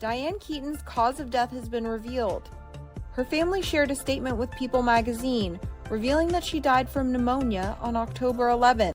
Diane Keaton's cause of death has been revealed. Her family shared a statement with People magazine, revealing that she died from pneumonia on October 11th.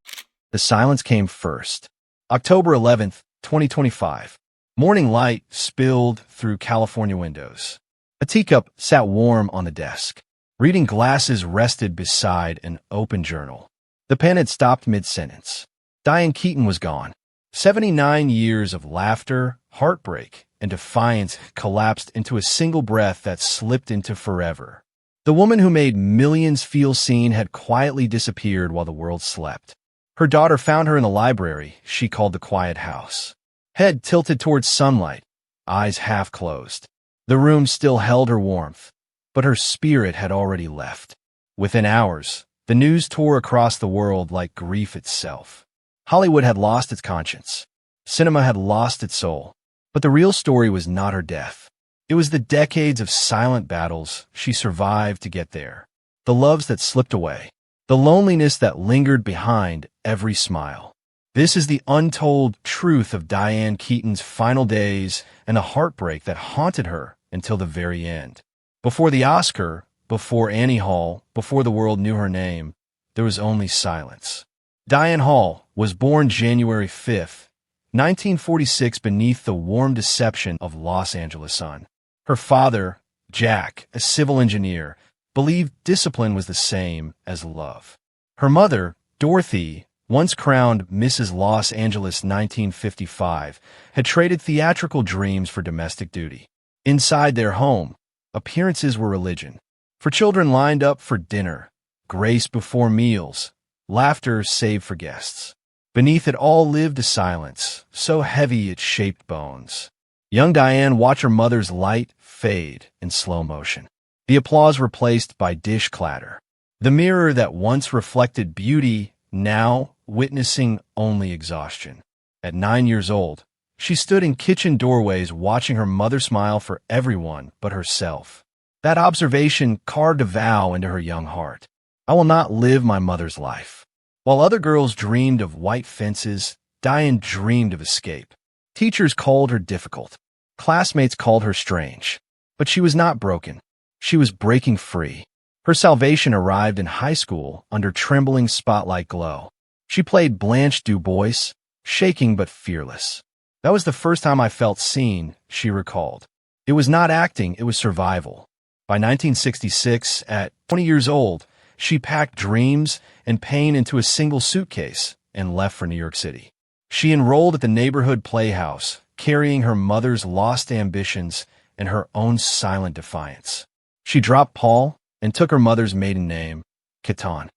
The silence came first. October 11th, 2025. Morning light spilled through California windows. A teacup sat warm on the desk. Reading glasses rested beside an open journal. The pen had stopped mid-sentence. Diane Keaton was gone. 79 years of laughter, heartbreak, and defiance collapsed into a single breath that slipped into forever. The woman who made millions feel seen had quietly disappeared while the world slept. Her daughter found her in the library she called the quiet house. Head tilted towards sunlight, eyes half closed. The room still held her warmth, but her spirit had already left. Within hours, the news tore across the world like grief itself. Hollywood had lost its conscience. Cinema had lost its soul. But the real story was not her death. It was the decades of silent battles she survived to get there. The loves that slipped away. The loneliness that lingered behind every smile. This is the untold truth of Diane Keaton's final days and the heartbreak that haunted her until the very end. Before the Oscar, before Annie Hall, before the world knew her name, there was only silence. Diane Hall was born January 5th, 1946, beneath the warm deception of Los Angeles sun. Her father, Jack, a civil engineer, believed discipline was the same as love. Her mother, Dorothy, once crowned Mrs. Los Angeles 1955, had traded theatrical dreams for domestic duty. Inside their home, appearances were religion. For children lined up for dinner, grace before meals, laughter save for guests. Beneath it all lived a silence, so heavy it shaped bones. Young Diane watched her mother's light fade in slow motion. The applause replaced by dish clatter. The mirror that once reflected beauty, now witnessing only exhaustion. At 9 years old, she stood in kitchen doorways watching her mother smile for everyone but herself. That observation carved a vow into her young heart. I will not live my mother's life. While other girls dreamed of white fences, Diane dreamed of escape. Teachers called her difficult. Classmates called her strange. But she was not broken. She was breaking free. Her salvation arrived in high school under trembling spotlight glow. She played Blanche DuBois, shaking but fearless. That was the first time I felt seen, she recalled. It was not acting, it was survival. By 1966, at 20 years old, she packed dreams and pain into a single suitcase and left for New York City. She enrolled at the neighborhood playhouse, carrying her mother's lost ambitions and her own silent defiance. She dropped Paul and took her mother's maiden name, Diaton.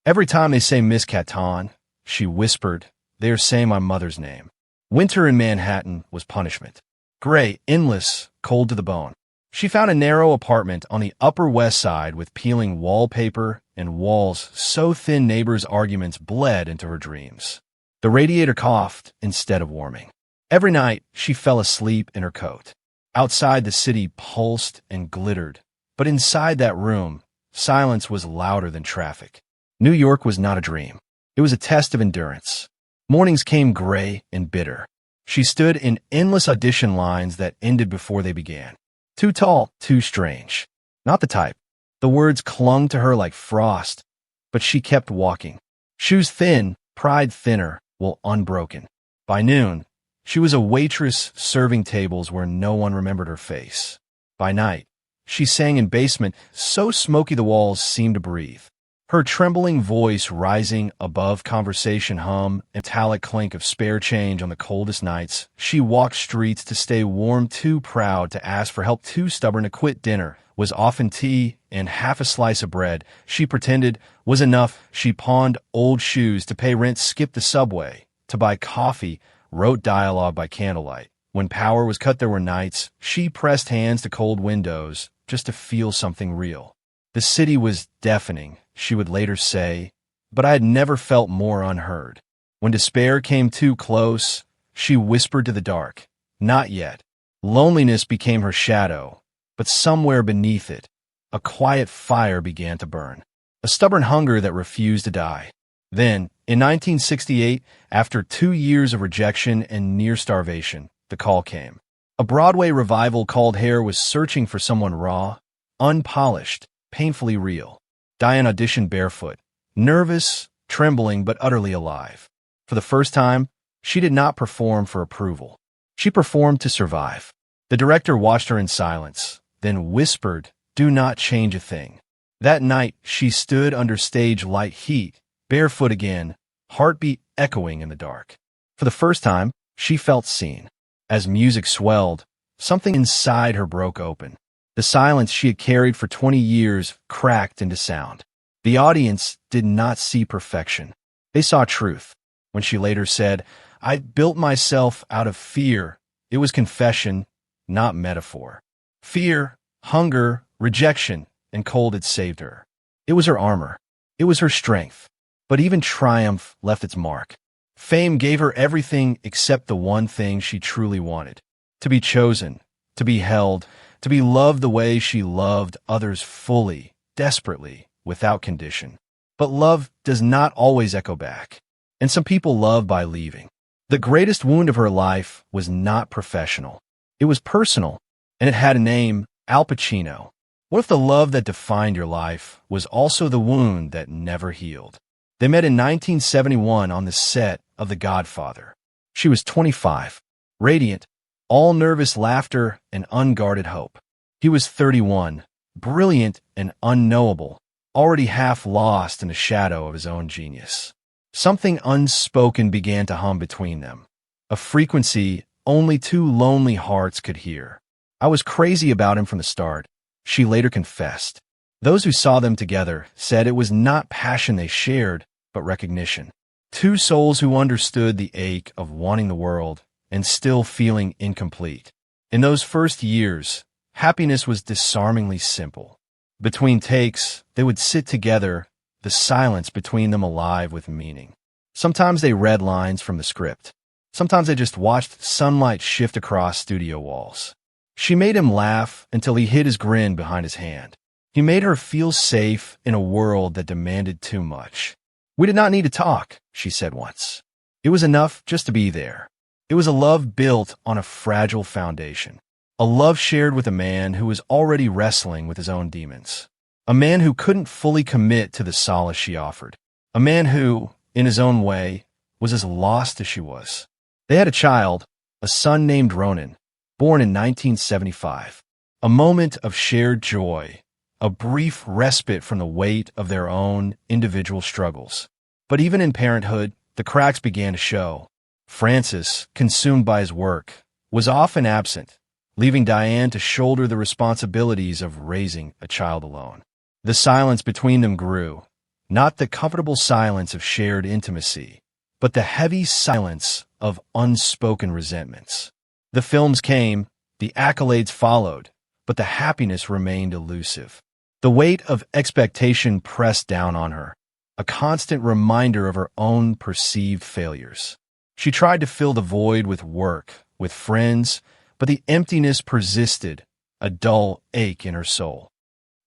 Every time they say Miss Diaton, she whispered, they are saying my mother's name. Winter in Manhattan was punishment. Gray, endless, cold to the bone. She found a narrow apartment on the Upper West Side with peeling wallpaper and walls so thin neighbors' arguments bled into her dreams. The radiator coughed instead of warming. Every night, she fell asleep in her coat. Outside, the city pulsed and glittered, but inside that room, silence was louder than traffic. New York was not a dream. It was a test of endurance. Mornings came gray and bitter. She stood in endless audition lines that ended before they began. Too tall, too strange. Not the type. The words clung to her like frost, but she kept walking. Shoes thin, pride thinner, while unbroken. By noon, she was a waitress serving tables where no one remembered her face. By night, she sang in basement so smoky the walls seemed to breathe. Her trembling voice rising above conversation hum and metallic clink of spare change on the coldest nights. She walked streets to stay warm, too proud to ask for help, too stubborn to quit dinner. Was often tea and half a slice of bread she pretended was enough. She pawned old shoes to pay rent, skipped the subway to buy coffee, wrote dialogue by candlelight. When power was cut, there were nights she pressed hands to cold windows just to feel something real. The city was deafening, she would later say, but I had never felt more unheard. When despair came too close, she whispered to the dark, not yet. Loneliness became her shadow, but somewhere beneath it, a quiet fire began to burn, a stubborn hunger that refused to die. Then, in 1968, after 2 years of rejection and near starvation, the call came. A Broadway revival called Hair was searching for someone raw, unpolished, painfully real. Diane auditioned barefoot, nervous, trembling, but utterly alive. For the first time, she did not perform for approval. She performed to survive. The director watched her in silence, then whispered, "Do not change a thing." That night, she stood under stage light heat, barefoot again, heartbeat echoing in the dark. For the first time, she felt seen. As music swelled, something inside her broke open. The silence she had carried for 20 years cracked into sound. The audience did not see perfection. They saw truth. When she later said, "I built myself out of fear," it was confession, not metaphor. Fear, hunger, rejection, and cold had saved her. It was her armor. It was her strength. But even triumph left its mark. Fame gave her everything except the one thing she truly wanted: to be chosen, to be held, to be loved the way she loved others fully, desperately, without condition. But love does not always echo back, and some people love by leaving. The greatest wound of her life was not professional. It was personal, and it had a name: Al Pacino. What if the love that defined your life was also the wound that never healed? They met in 1971 on the set of The Godfather. She was 25, radiant, all nervous laughter and unguarded hope. He was 31, brilliant and unknowable, already half lost in the shadow of his own genius. Something unspoken began to hum between them, a frequency only two lonely hearts could hear. "I was crazy about him from the start," she later confessed. Those who saw them together said it was not passion they shared, but recognition. Two souls who understood the ache of wanting the world and still feeling incomplete. In those first years, happiness was disarmingly simple. Between takes, they would sit together, the silence between them alive with meaning. Sometimes they read lines from the script. Sometimes they just watched sunlight shift across studio walls. She made him laugh until he hid his grin behind his hand. He made her feel safe in a world that demanded too much. "We did not need to talk," she said once. "It was enough just to be there." It was a love built on a fragile foundation. A love shared with a man who was already wrestling with his own demons. A man who couldn't fully commit to the solace she offered. A man who, in his own way, was as lost as she was. They had a child, a son named Ronan, born in 1975. A moment of shared joy, a brief respite from the weight of their own individual struggles. But even in parenthood, the cracks began to show. Francis, consumed by his work, was often absent, leaving Diane to shoulder the responsibilities of raising a child alone. The silence between them grew, not the comfortable silence of shared intimacy, but the heavy silence of unspoken resentments. The films came, the accolades followed, but the happiness remained elusive. The weight of expectation pressed down on her, a constant reminder of her own perceived failures. She tried to fill the void with work, with friends, but the emptiness persisted, a dull ache in her soul.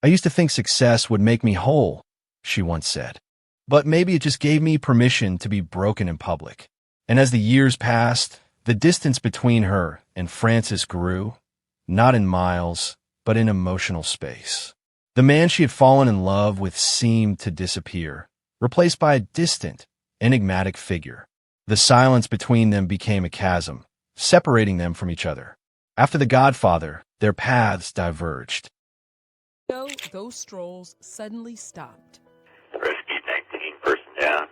"I used to think success would make me whole," she once said. "But maybe it just gave me permission to be broken in public." And as the years passed, the distance between her and Francis grew, not in miles, but in emotional space. The man she had fallen in love with seemed to disappear, replaced by a distant, enigmatic figure. The silence between them became a chasm, separating them from each other. After The Godfather, their paths diverged. So those strolls suddenly stopped. Rescue 19, person down.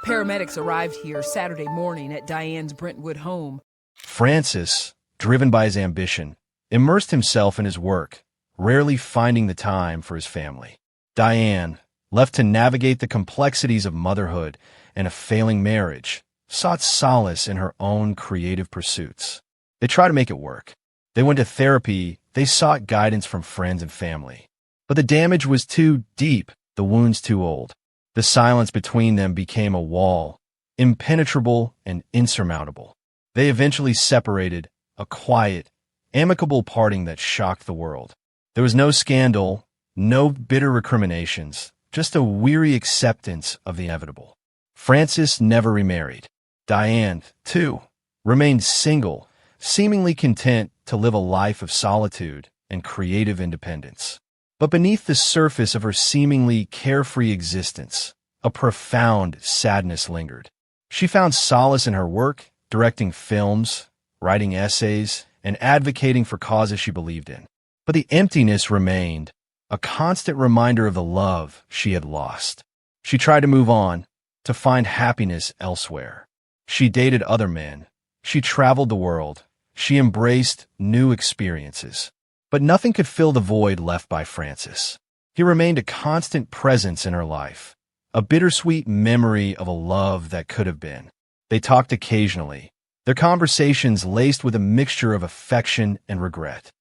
Paramedics arrived here Saturday morning at Diane's Brentwood home. Francis, driven by his ambition, immersed himself in his work, rarely finding the time for his family. Diane, left to navigate the complexities of motherhood and a failing marriage, sought solace in her own creative pursuits. They tried to make it work. They went to therapy, they sought guidance from friends and family. But the damage was too deep, the wounds too old. The silence between them became a wall, impenetrable and insurmountable. They eventually separated, a quiet, amicable parting that shocked the world. There was no scandal, no bitter recriminations, just a weary acceptance of the inevitable. Francis never remarried. Diane, too, remained single, seemingly content to live a life of solitude and creative independence. But beneath the surface of her seemingly carefree existence, a profound sadness lingered. She found solace in her work, directing films, writing essays, and advocating for causes she believed in. But the emptiness remained, a constant reminder of the love she had lost. She tried to move on, to find happiness elsewhere. She dated other men. She traveled the world. She embraced new experiences. But nothing could fill the void left by Francis. He remained a constant presence in her life, a bittersweet memory of a love that could have been. They talked occasionally, their conversations laced with a mixture of affection and regret.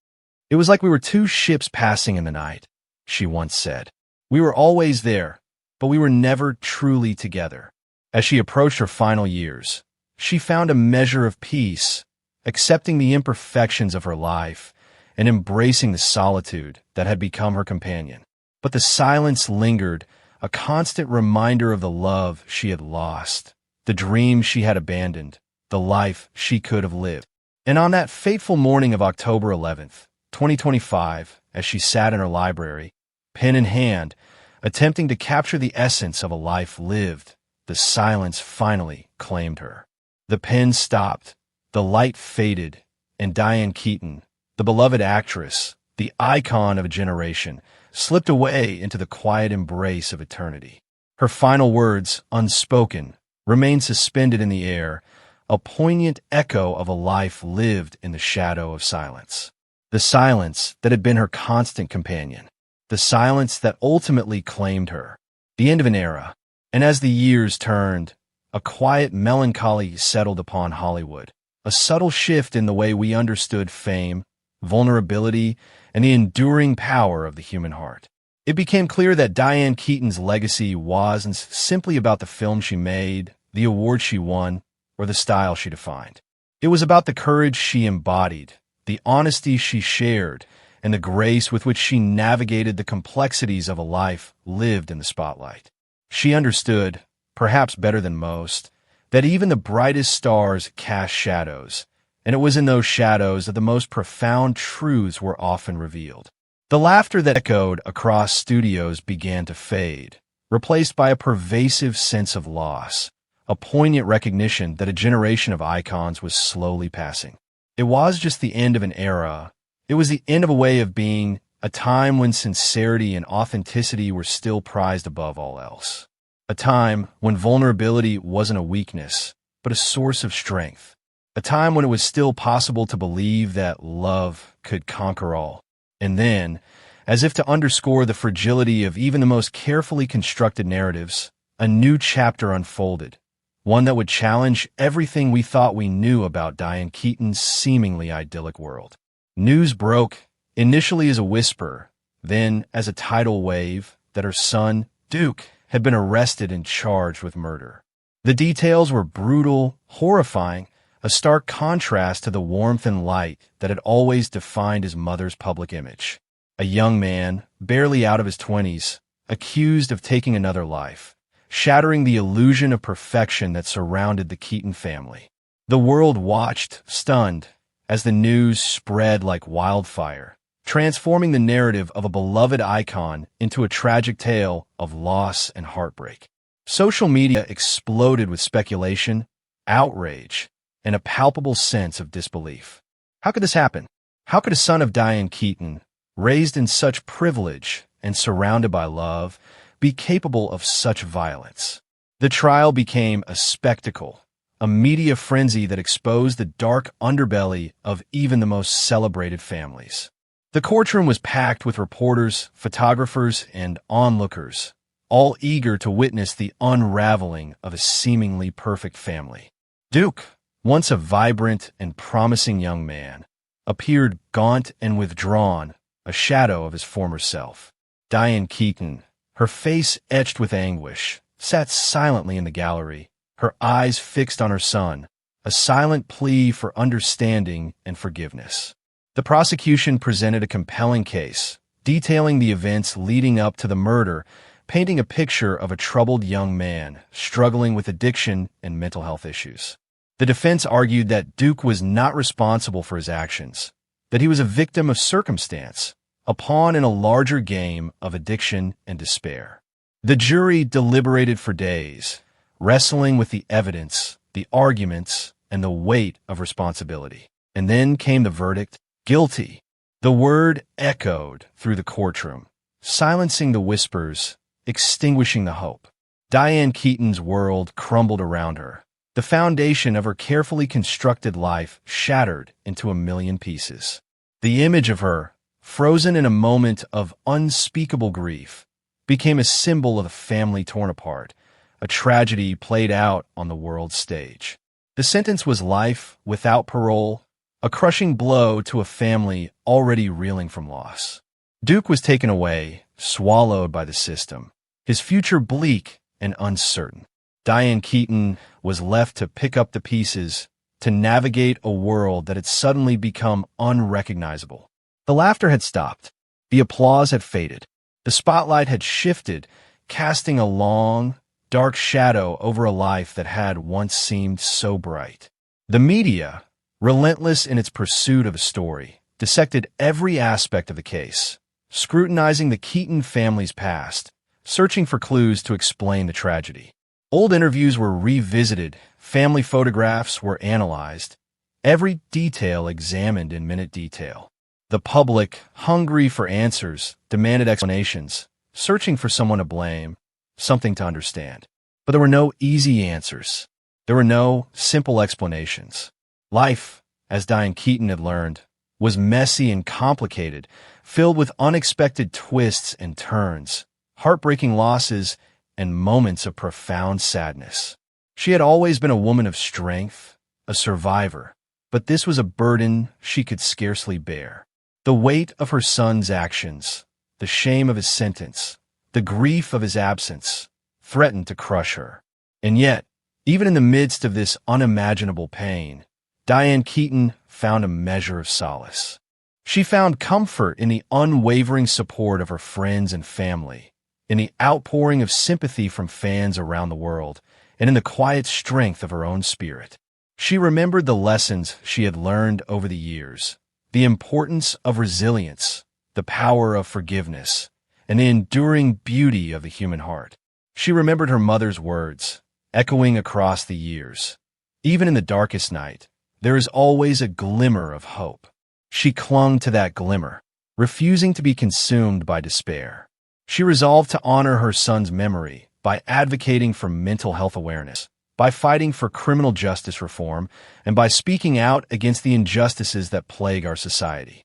"It was like we were two ships passing in the night," she once said. "We were always there, but we were never truly together." As she approached her final years, she found a measure of peace, accepting the imperfections of her life and embracing the solitude that had become her companion. But the silence lingered, a constant reminder of the love she had lost, the dreams she had abandoned, the life she could have lived. And on that fateful morning of October 11th, 2025, as she sat in her library, pen in hand, attempting to capture the essence of a life lived, the silence finally claimed her. The pen stopped, the light faded, and Diane Keaton, the beloved actress, the icon of a generation, slipped away into the quiet embrace of eternity. Her final words, unspoken, remained suspended in the air, a poignant echo of a life lived in the shadow of silence. The silence that had been her constant companion. The silence that ultimately claimed her. The end of an era. And as the years turned, a quiet melancholy settled upon Hollywood. A subtle shift in the way we understood fame, vulnerability, and the enduring power of the human heart. It became clear that Diane Keaton's legacy wasn't simply about the film she made, the award she won, or the style she defined. It was about the courage she embodied, the honesty she shared, and the grace with which she navigated the complexities of a life lived in the spotlight. She understood, perhaps better than most, that even the brightest stars cast shadows, and it was in those shadows that the most profound truths were often revealed. The laughter that echoed across studios began to fade, replaced by a pervasive sense of loss, a poignant recognition that a generation of icons was slowly passing. It was just the end of an era. It was the end of a way of being, a time when sincerity and authenticity were still prized above all else. A time when vulnerability wasn't a weakness, but a source of strength. A time when it was still possible to believe that love could conquer all. And then, as if to underscore the fragility of even the most carefully constructed narratives, a new chapter unfolded, one that would challenge everything we thought we knew about Diane Keaton's seemingly idyllic world. News broke, initially as a whisper, then as a tidal wave, that her son, Duke, had been arrested and charged with murder. The details were brutal, horrifying, a stark contrast to the warmth and light that had always defined his mother's public image. A young man, barely out of his 20s, accused of taking another life, shattering the illusion of perfection that surrounded the Keaton family. The world watched, stunned, as the news spread like wildfire, transforming the narrative of a beloved icon into a tragic tale of loss and heartbreak. Social media exploded with speculation, outrage, and a palpable sense of disbelief. How could this happen? How could a son of Diane Keaton, raised in such privilege and surrounded by love, be capable of such violence? The trial became a spectacle, a media frenzy that exposed the dark underbelly of even the most celebrated families. The courtroom was packed with reporters, photographers, and onlookers, all eager to witness the unraveling of a seemingly perfect family. Duke, once a vibrant and promising young man, appeared gaunt and withdrawn, a shadow of his former self. Diane Keaton, her face etched with anguish, sat silently in the gallery, her eyes fixed on her son, a silent plea for understanding and forgiveness. The prosecution presented a compelling case, detailing the events leading up to the murder, painting a picture of a troubled young man struggling with addiction and mental health issues. The defense argued that Duke was not responsible for his actions, that he was a victim of circumstance, a pawn in a larger game of addiction and despair. The jury deliberated for days, wrestling with the evidence, the arguments, and the weight of responsibility. And then came the verdict, guilty. The word echoed through the courtroom, silencing the whispers, extinguishing the hope. Diane Keaton's world crumbled around her. The foundation of her carefully constructed life shattered into a million pieces. The image of her, frozen in a moment of unspeakable grief, became a symbol of a family torn apart, a tragedy played out on the world stage. The sentence was life without parole, a crushing blow to a family already reeling from loss. Duke was taken away, swallowed by the system, his future bleak and uncertain. Diane Keaton was left to pick up the pieces, to navigate a world that had suddenly become unrecognizable. The laughter had stopped. The applause had faded. The spotlight had shifted, casting a long, dark shadow over a life that had once seemed so bright. The media, relentless in its pursuit of a story, dissected every aspect of the case, scrutinizing the Keaton family's past, searching for clues to explain the tragedy. Old interviews were revisited, family photographs were analyzed, every detail examined in minute detail. The public, hungry for answers, demanded explanations, searching for someone to blame, something to understand. But there were no easy answers. There were no simple explanations. Life, as Diane Keaton had learned, was messy and complicated, filled with unexpected twists and turns, heartbreaking losses, and moments of profound sadness. She had always been a woman of strength, a survivor, but this was a burden she could scarcely bear. The weight of her son's actions, the shame of his sentence, the grief of his absence, threatened to crush her. And yet, even in the midst of this unimaginable pain, Diane Keaton found a measure of solace. She found comfort in the unwavering support of her friends and family, in the outpouring of sympathy from fans around the world, and in the quiet strength of her own spirit. She remembered the lessons she had learned over the years, the importance of resilience, the power of forgiveness, and the enduring beauty of the human heart. She remembered her mother's words, echoing across the years. Even in the darkest night, there is always a glimmer of hope. She clung to that glimmer, refusing to be consumed by despair. She resolved to honor her son's memory by advocating for mental health awareness, by fighting for criminal justice reform, and by speaking out against the injustices that plague our society.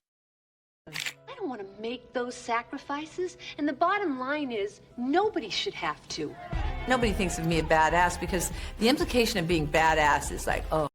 I don't want to make those sacrifices, and the bottom line is nobody should have to. Nobody thinks of me a badass because the implication of being badass is like, oh.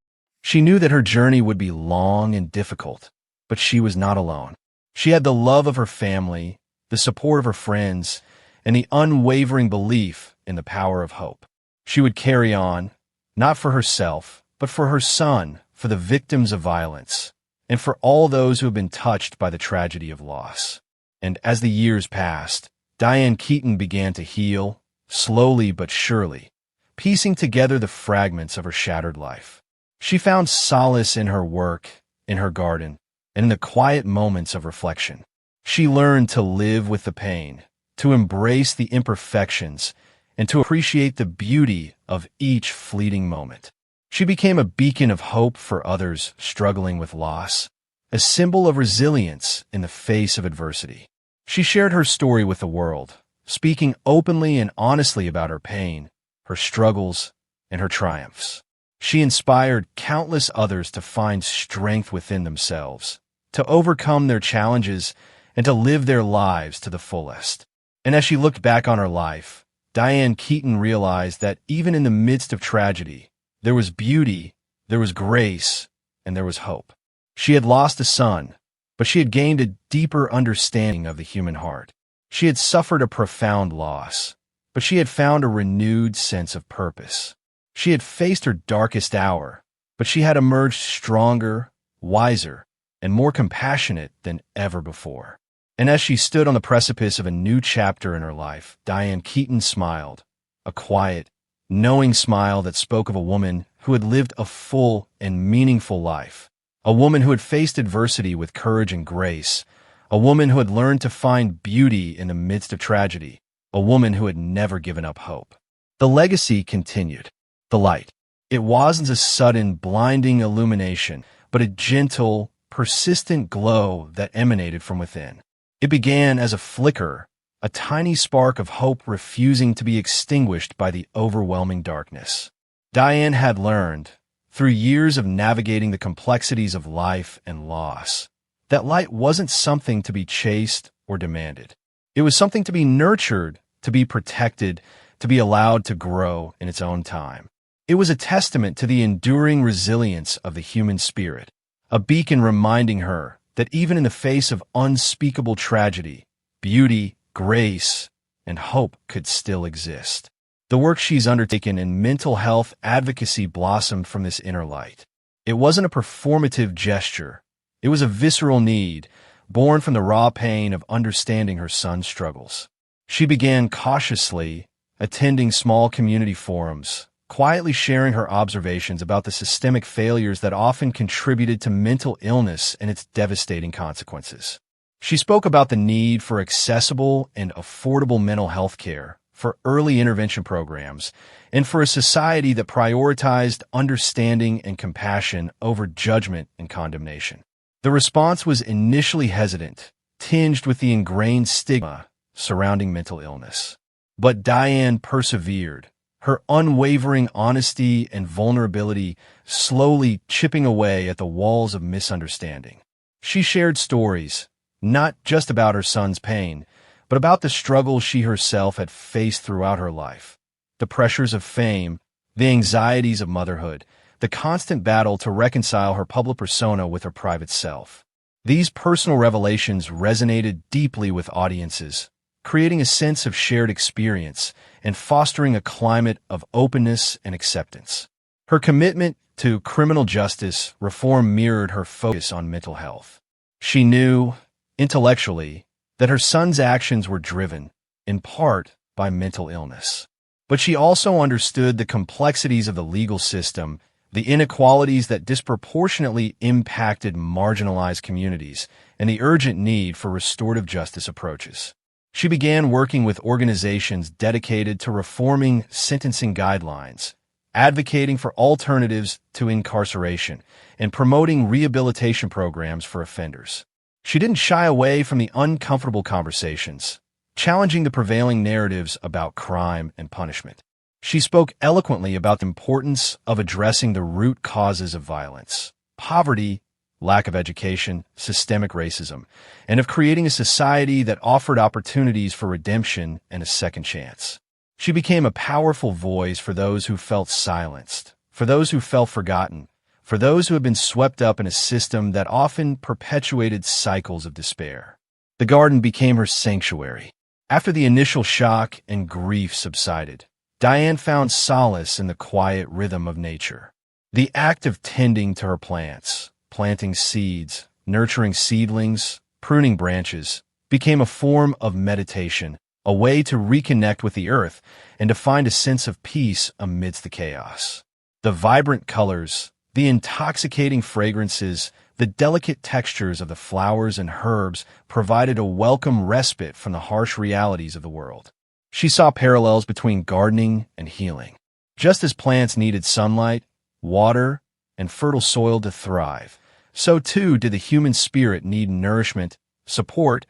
She knew that her journey would be long and difficult, but she was not alone. She had the love of her family, the support of her friends, and the unwavering belief in the power of hope. She would carry on, not for herself, but for her son, for the victims of violence, and for all those who have been touched by the tragedy of loss. And as the years passed, Diane Keaton began to heal, slowly but surely, piecing together the fragments of her shattered life. She found solace in her work, in her garden, and in the quiet moments of reflection. She learned to live with the pain, to embrace the imperfections, and to appreciate the beauty of each fleeting moment. She became a beacon of hope for others struggling with loss, a symbol of resilience in the face of adversity. She shared her story with the world, speaking openly and honestly about her pain, her struggles, and her triumphs. She inspired countless others to find strength within themselves, to overcome their challenges, and to live their lives to the fullest. And as she looked back on her life, Diane Keaton realized that even in the midst of tragedy, there was beauty, there was grace, and there was hope. She had lost a son, but she had gained a deeper understanding of the human heart. She had suffered a profound loss, but she had found a renewed sense of purpose. She had faced her darkest hour, but she had emerged stronger, wiser, and more compassionate than ever before. And as she stood on the precipice of a new chapter in her life, Diane Keaton smiled, a quiet, knowing smile that spoke of a woman who had lived a full and meaningful life, a woman who had faced adversity with courage and grace, a woman who had learned to find beauty in the midst of tragedy, a woman who had never given up hope. The legacy continued. The light. It wasn't a sudden, blinding illumination, but a gentle, persistent glow that emanated from within. It began as a flicker, a tiny spark of hope refusing to be extinguished by the overwhelming darkness. Diane had learned, through years of navigating the complexities of life and loss, that light wasn't something to be chased or demanded. It was something to be nurtured, to be protected, to be allowed to grow in its own time. It was a testament to the enduring resilience of the human spirit, a beacon reminding her that even in the face of unspeakable tragedy, beauty, grace, and hope could still exist. The work she's undertaken in mental health advocacy blossomed from this inner light. It wasn't a performative gesture. It was a visceral need, born from the raw pain of understanding her son's struggles. She began cautiously, attending small community forums, quietly sharing her observations about the systemic failures that often contributed to mental illness and its devastating consequences. She spoke about the need for accessible and affordable mental health care, for early intervention programs, and for a society that prioritized understanding and compassion over judgment and condemnation. The response was initially hesitant, tinged with the ingrained stigma surrounding mental illness. But Diane persevered, her unwavering honesty and vulnerability slowly chipping away at the walls of misunderstanding. She shared stories, not just about her son's pain, but about the struggles she herself had faced throughout her life. The pressures of fame, the anxieties of motherhood, the constant battle to reconcile her public persona with her private self. These personal revelations resonated deeply with audiences, creating a sense of shared experience and fostering a climate of openness and acceptance. Her commitment to criminal justice reform mirrored her focus on mental health. She knew, intellectually, that her son's actions were driven, in part, by mental illness. But she also understood the complexities of the legal system, the inequalities that disproportionately impacted marginalized communities, and the urgent need for restorative justice approaches. She began working with organizations dedicated to reforming sentencing guidelines, advocating for alternatives to incarceration, and promoting rehabilitation programs for offenders. She didn't shy away from the uncomfortable conversations, challenging the prevailing narratives about crime and punishment. She spoke eloquently about the importance of addressing the root causes of violence, poverty, lack of education, systemic racism, and of creating a society that offered opportunities for redemption and a second chance. She became a powerful voice for those who felt silenced, for those who felt forgotten, for those who had been swept up in a system that often perpetuated cycles of despair. The garden became her sanctuary. After the initial shock and grief subsided, Diane found solace in the quiet rhythm of nature. The act of tending to her plants, planting seeds, nurturing seedlings, pruning branches, became a form of meditation, a way to reconnect with the earth and to find a sense of peace amidst the chaos. The vibrant colors, the intoxicating fragrances, the delicate textures of the flowers and herbs provided a welcome respite from the harsh realities of the world. She saw parallels between gardening and healing. Just as plants needed sunlight, water, and fertile soil to thrive, so too did the human spirit need nourishment, support,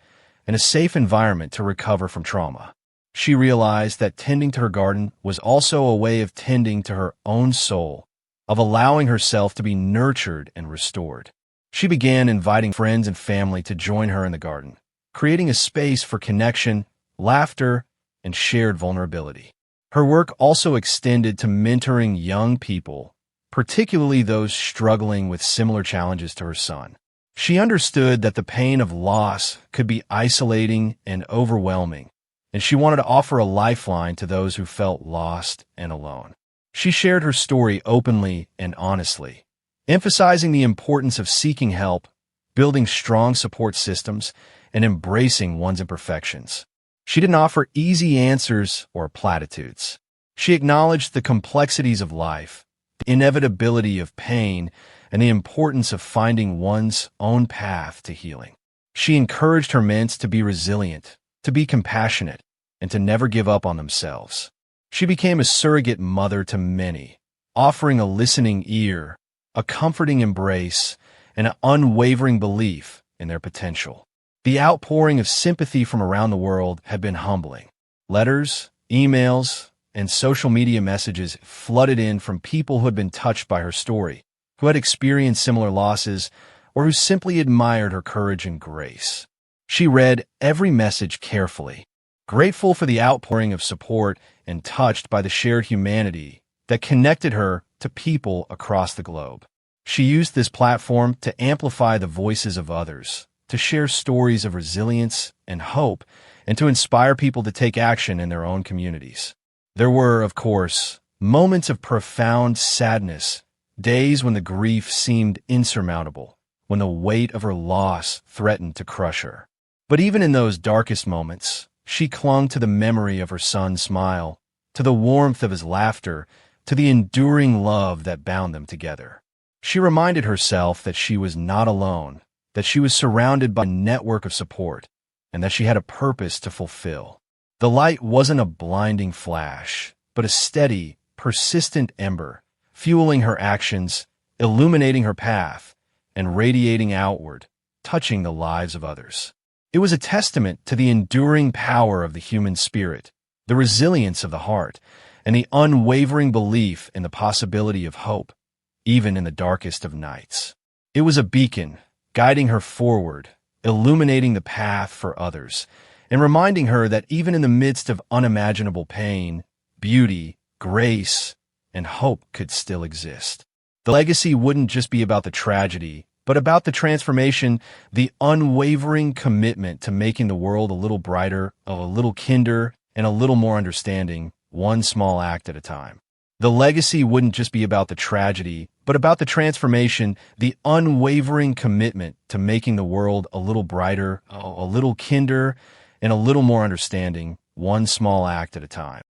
and a safe environment to recover from trauma. She realized that tending to her garden was also a way of tending to her own soul, of allowing herself to be nurtured and restored. She began inviting friends and family to join her in the garden, creating a space for connection, laughter, and shared vulnerability. Her work also extended to mentoring young people, particularly those struggling with similar challenges to her son. She understood that the pain of loss could be isolating and overwhelming, and she wanted to offer a lifeline to those who felt lost and alone. She shared her story openly and honestly, emphasizing the importance of seeking help, building strong support systems, and embracing one's imperfections. She didn't offer easy answers or platitudes. She acknowledged the complexities of life, the inevitability of pain, and the importance of finding one's own path to healing. She encouraged her ments to be resilient, to be compassionate, and to never give up on themselves. She became a surrogate mother to many, offering a listening ear, a comforting embrace, and an unwavering belief in their potential. The outpouring of sympathy from around the world had been humbling. Letters, emails, and social media messages flooded in from people who had been touched by her story, who had experienced similar losses, or who simply admired her courage and grace. She read every message carefully, grateful for the outpouring of support and touched by the shared humanity that connected her to people across the globe. She used this platform to amplify the voices of others, to share stories of resilience and hope, and to inspire people to take action in their own communities. There were, of course, moments of profound sadness, days when the grief seemed insurmountable, when the weight of her loss threatened to crush her. But even in those darkest moments, she clung to the memory of her son's smile, to the warmth of his laughter, to the enduring love that bound them together. She reminded herself that she was not alone, that she was surrounded by a network of support, and that she had a purpose to fulfill. The light wasn't a blinding flash, but a steady, persistent ember, fueling her actions, illuminating her path, and radiating outward, touching the lives of others. It was a testament to the enduring power of the human spirit, the resilience of the heart, and the unwavering belief in the possibility of hope, even in the darkest of nights. It was a beacon, guiding her forward, illuminating the path for others, and reminding her that even in the midst of unimaginable pain, beauty, grace, and hope could still exist. The legacy wouldn't just be about the tragedy, but about the transformation, the unwavering commitment to making the world a little brighter, a little kinder, and a little more understanding, one small act at a time. The legacy wouldn't just be about the tragedy, but about the transformation, the unwavering commitment to making the world a little brighter, a little kinder, and a little more understanding, one small act at a time.